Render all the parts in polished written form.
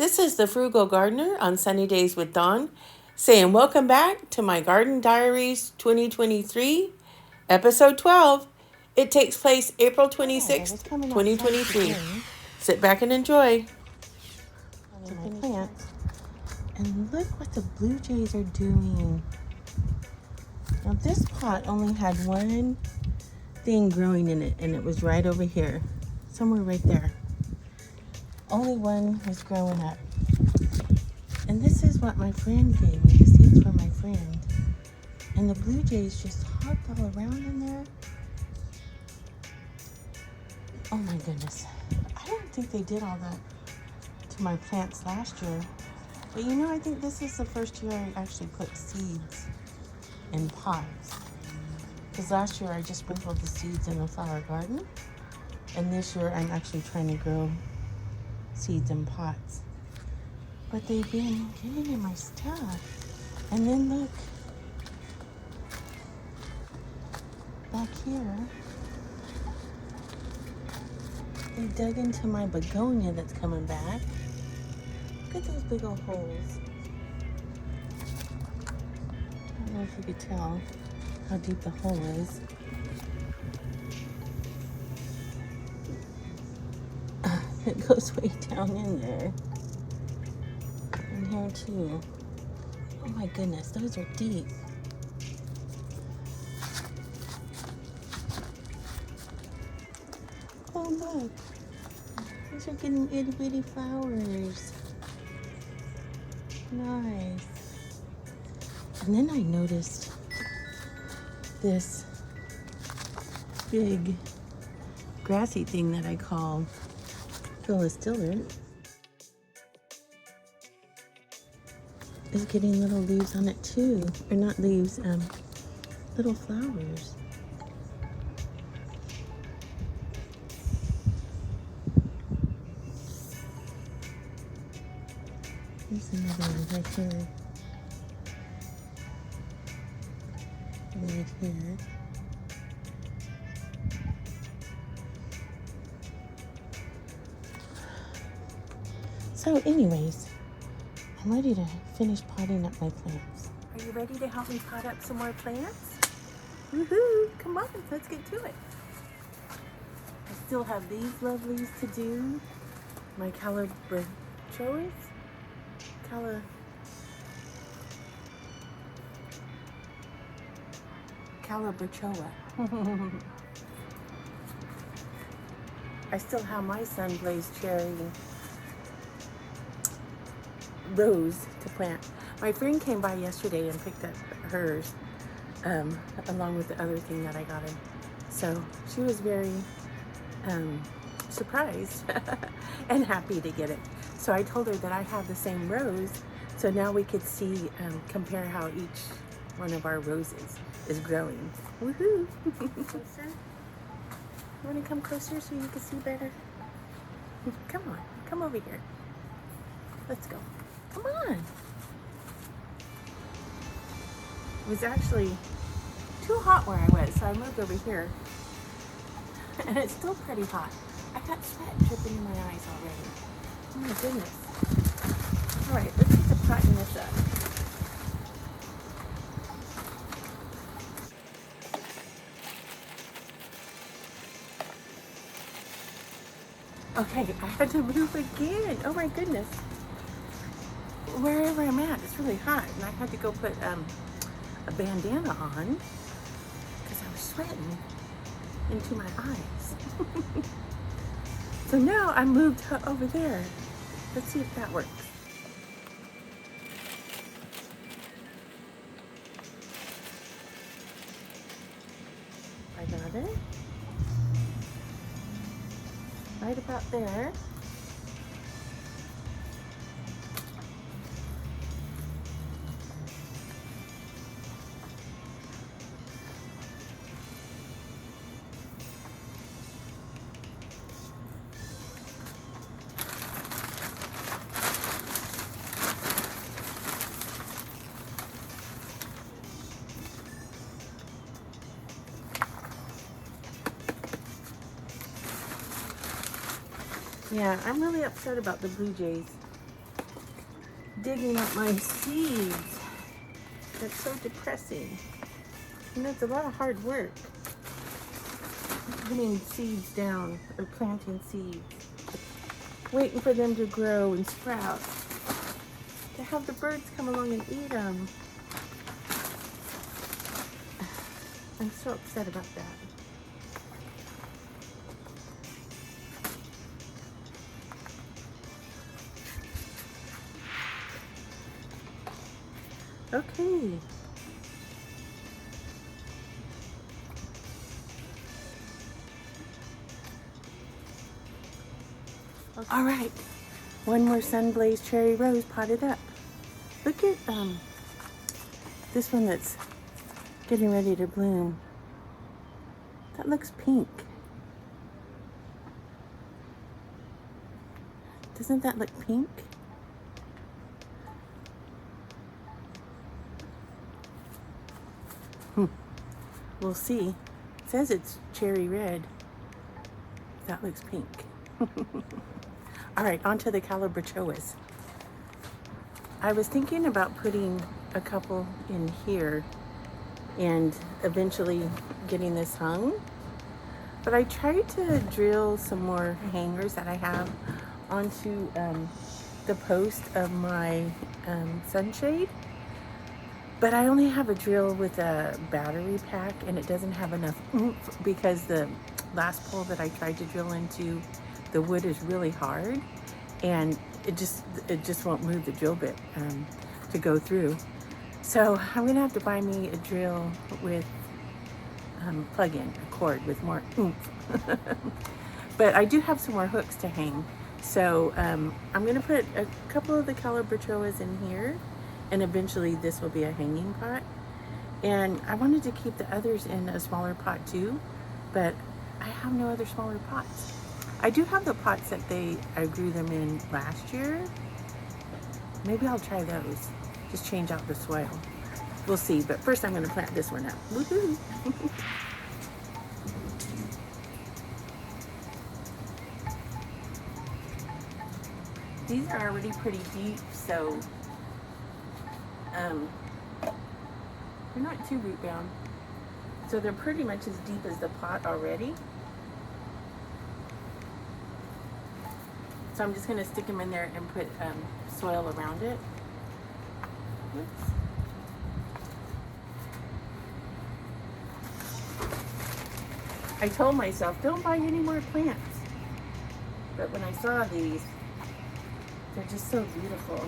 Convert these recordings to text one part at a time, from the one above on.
This is the Frugal Gardener on Sunny Days with Dawn, saying welcome back to my Garden Diaries 2023, episode 12. It takes place April 26th, 2023. Sit back and enjoy. My plants. And look what the blue jays are doing. Now this pot only had one thing growing in it, and it was right over here. Somewhere right there. Only one was growing up. And this is what my friend gave me, the seeds from my friend. And the blue jays just hopped all around in there. Oh my goodness. I don't think they did all that to my plants last year. But you know, I think this is the first year I actually put seeds in pots. Because last year I just sprinkled the seeds in the flower garden. And this year I'm actually trying to grow seeds in pots. But they've been getting in my stuff. And then look, back here, they dug into my begonia that's coming back. Look at those big old holes. I don't know if you could tell how deep the hole is. It goes way down in there. And here too. Oh my goodness, those are deep. Oh look, these are getting itty bitty flowers. Nice. And then I noticed this big grassy thing that I call philistiller is getting little leaves on it too. Or not leaves, little flowers. There's another one right here. Right here. So anyways, I'm ready to finish potting up my plants. Are you ready to help me pot up some more plants? Woohoo! Come on, let's get to it. I still have these lovelies to do. My Calibrachoas? Calibrachoa. I still have my Sunblaze cherry rose to plant. My friend came by yesterday and picked up hers along with the other thing that I got her. So she was very surprised and happy to get it. So I told her that I have the same rose, so now we could see, compare how each one of our roses is growing. Woohoo! Closer? You want to come closer so you can see better? Come on, come over here. Let's go. Come on. It was actually too hot where I was, so I moved over here. And it's still pretty hot. I got sweat dripping in my eyes already. Oh my goodness. All right, let's get to potting this up. Okay, I had to move again. Oh my goodness. Wherever I'm at, it's really hot, and I had to go put a bandana on because I was sweating into my eyes. So now I moved over there. Let's see if that works. I got it. Right about there. Yeah, I'm really upset about the blue jays. digging up my seeds. That's so depressing. You know, it's a lot of hard work putting seeds down or planting seeds, waiting for them to grow and sprout, to have the birds come along and eat them. I'm so upset about that. Okay. All right. One more Sunblaze Cherry Rose potted up. Look at this one that's getting ready to bloom. That looks pink. Doesn't that look pink? We'll see. It says it's cherry red. That looks pink. All right, on to the Calibrachoas. I was thinking about putting a couple in here and eventually getting this hung. But I tried to drill some more hangers that I have onto the post of my sunshade. But I only have a drill with a battery pack and it doesn't have enough oomph because the last pole that I tried to drill into, the wood is really hard and it just won't move the drill bit to go through. So I'm gonna have to buy me a drill with plug-in, a cord with more oomph. But I do have some more hooks to hang. So I'm gonna put a couple of the Calibrachoas in here, and eventually this will be a hanging pot. And I wanted to keep the others in a smaller pot too, but I have no other smaller pots. I do have the pots that I grew them in last year. Maybe I'll try those. Just change out the soil. We'll see, but first I'm gonna plant this one out. Woohoo! These are already pretty deep, so they're not too root bound. So they're pretty much as deep as the pot already. So I'm just gonna stick them in there and put soil around it. Oops. I told myself, don't buy any more plants. But when I saw these, they're just so beautiful.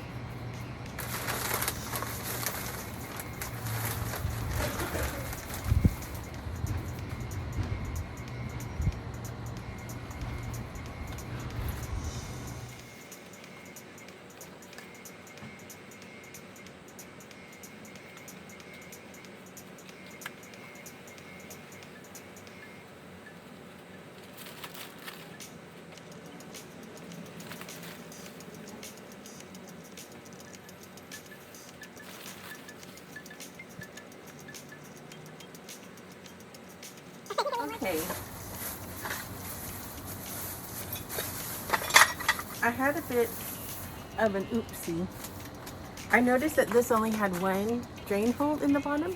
Okay. I had a bit of an oopsie. I noticed that this only had one drain hole in the bottom.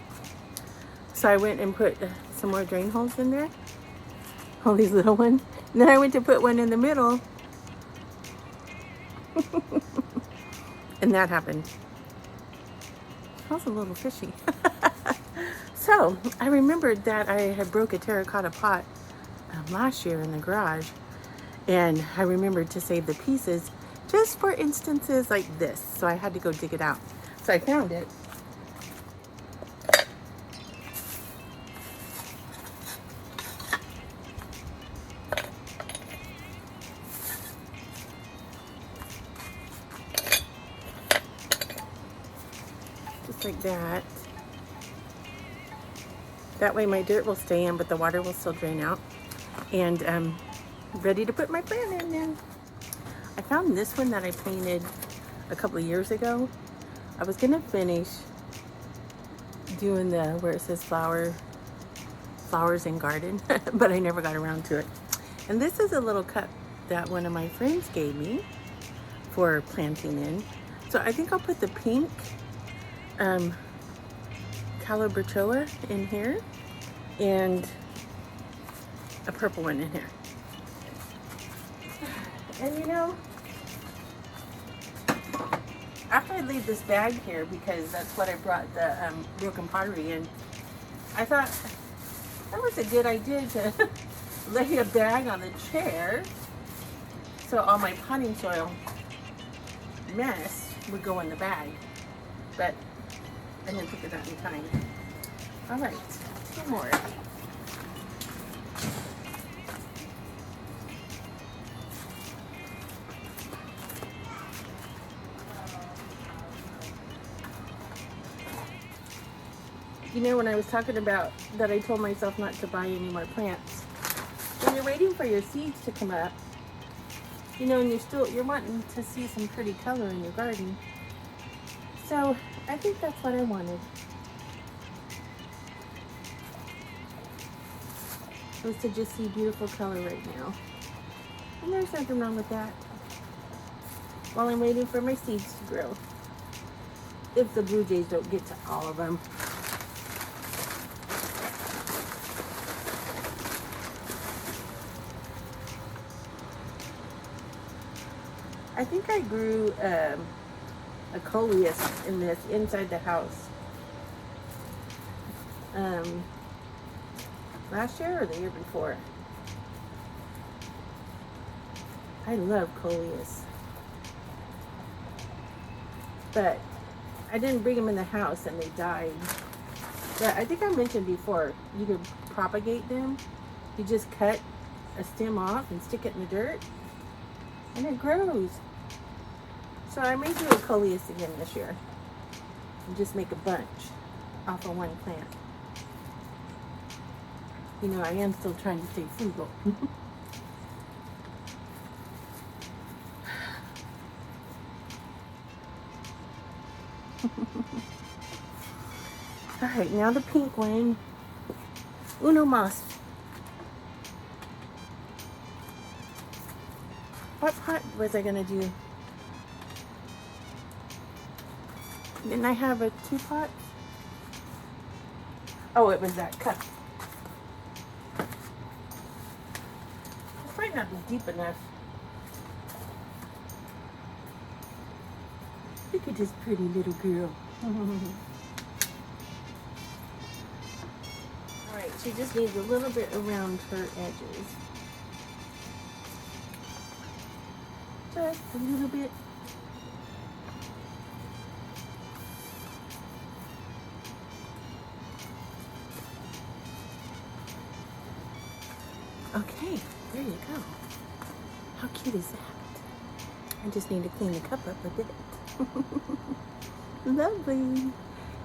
So I went and put some more drain holes in there. All these little ones. And then I went to put one in the middle. And that happened. Smells a little fishy. So I remembered that I had broke a terracotta pot last year in the garage, and I remembered to save the pieces just for instances like this. So I had to go dig it out. So I found it. Just like that. That way my dirt will stay in, but the water will still drain out. And I'm ready to put my plant in now. I found this one that I painted a couple of years ago. I was gonna finish doing the, where it says flowers and garden, but I never got around to it. And this is a little cup that one of my friends gave me for planting in. So I think I'll put the pink Calibrachoa in here and a purple one in here. And you know, after I leave this bag here, because that's what I brought the broken pottery in, I thought that was a good idea to lay a bag on the chair so all my potting soil mess would go in the bag. But I didn't think of that in time. All right, 2 more. You know, when I was talking about that, I told myself not to buy any more plants. When you're waiting for your seeds to come up, you know, and you're wanting to see some pretty color in your garden. So I think that's what I wanted. Was to just see beautiful color right now. And there's nothing wrong with that. While I'm waiting for my seeds to grow. If the blue jays don't get to all of them. I think I grew a coleus in this inside the house. Last year or the year before. I love coleus. But I didn't bring them in the house and they died. But I think I mentioned before, you can propagate them. You just cut a stem off and stick it in the dirt and it grows. So I may do a coleus again this year and just make a bunch off of one plant. You know, I am still trying to stay frugal. All right, now the pink one, Uno Mas. What pot was I gonna do? Didn't I have a 2 pot? Oh, it was that cup. This might not be deep enough. Look at this pretty little girl. Alright, she just needs a little bit around her edges. Just a little bit. Okay, there you go. How cute is that? I just need to clean the cup up a bit. Lovely.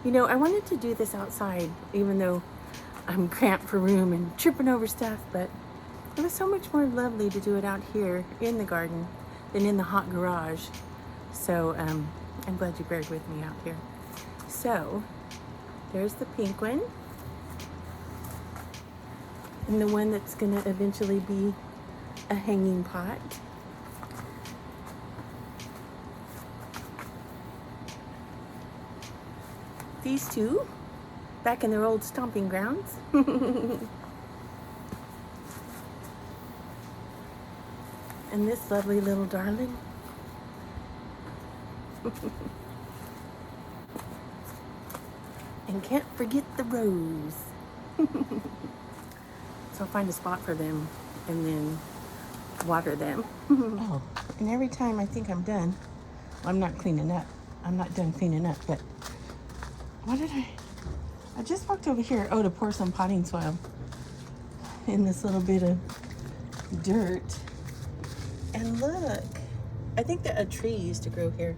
You know, I wanted to do this outside, even though I'm cramped for room and tripping over stuff, but it was so much more lovely to do it out here in the garden than in the hot garage. So I'm glad you bared with me out here. So there's the pink one. And the one that's gonna eventually be a hanging pot. These two, back in their old stomping grounds. And this lovely little darling. And can't forget the rose. So I'll find a spot for them and then water them. Oh, and every time I think I'm done, well, I'm not cleaning up. I'm not done cleaning up, but what did I just walked over here, to pour some potting soil in this little bit of dirt. And look, I think that a tree used to grow here.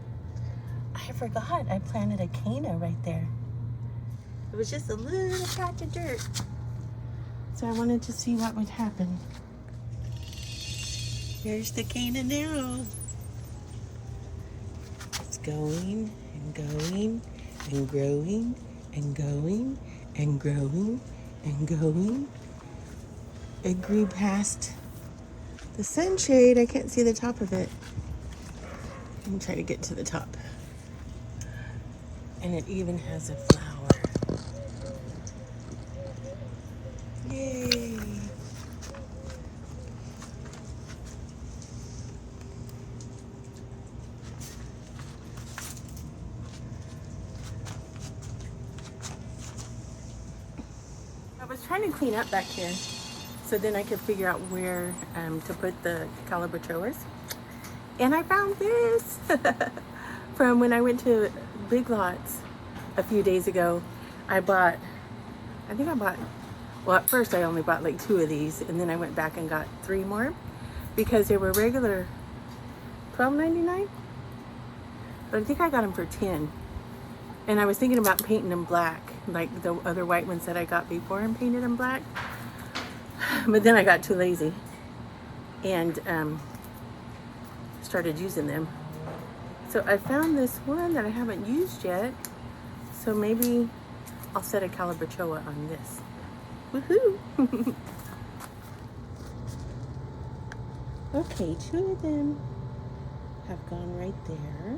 I forgot I planted a canna right there. It was just a little patch of dirt. So I wanted to see what would happen. Here's the canna now. It's going and going and growing and going and growing and going. It grew past the sunshade. I can't see the top of it. Let me try to get to the top. And it even has a flower. Yay! I was trying to clean up back here so then I could figure out where to put the Calibrachoas. And I found this from when I went to Big Lots a few days ago. I bought, well, at first I only bought like 2 of these, and then I went back and got 3 more because they were regular $12.99, but I think I got them for 10. And I was thinking about painting them black, like the other white ones that I got before and painted them black. But then I got too lazy and started using them. So I found this one that I haven't used yet. So maybe I'll set a Calibrachoa on this. Woohoo! Okay, 2 of them have gone right there.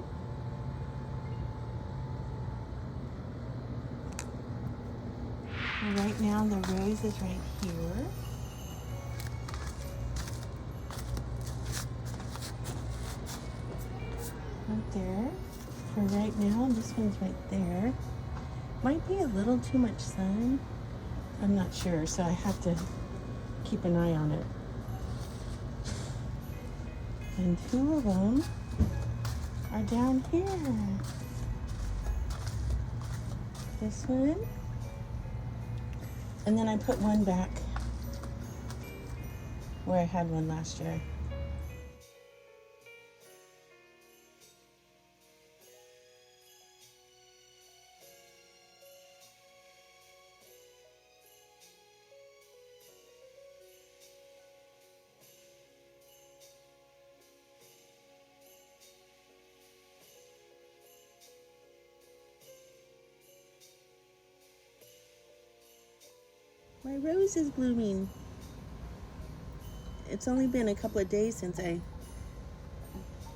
Right now the rose is right here. Right there. For right now, this one's right there. Might be a little too much sun. I'm not sure, so I have to keep an eye on it. And 2 of them are down here. This one. And then I put one back where I had one last year. My rose is blooming. It's only been a couple of days since I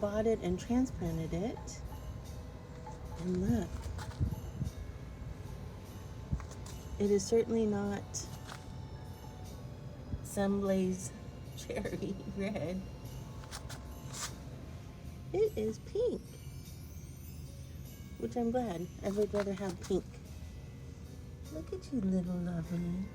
bought it and transplanted it. And look. It is certainly not Sunblaze Cherry Red. It is pink, which I'm glad. I would rather have pink. Look at you, little lovely.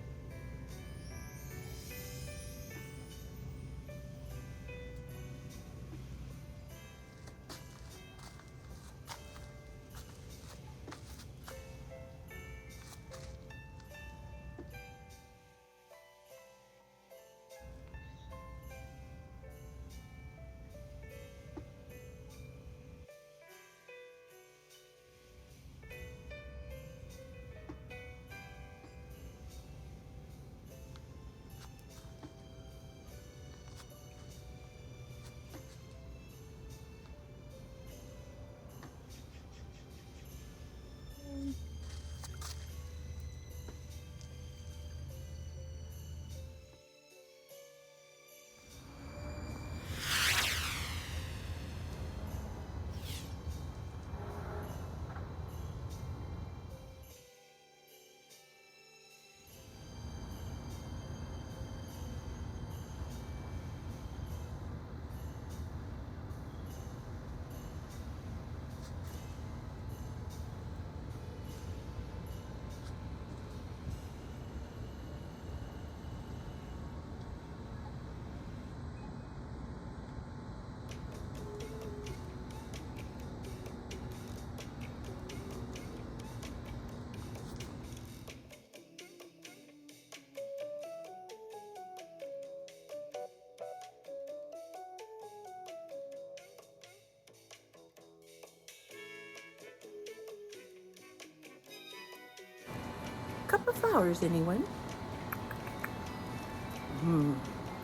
Cup of flowers, anyone?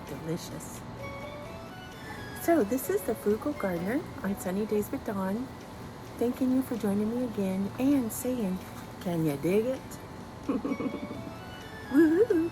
Delicious. So this is the Frugal Gardener on Sunny Days with Dawn. Thanking you for joining me again and saying, can you dig it? Woohoo!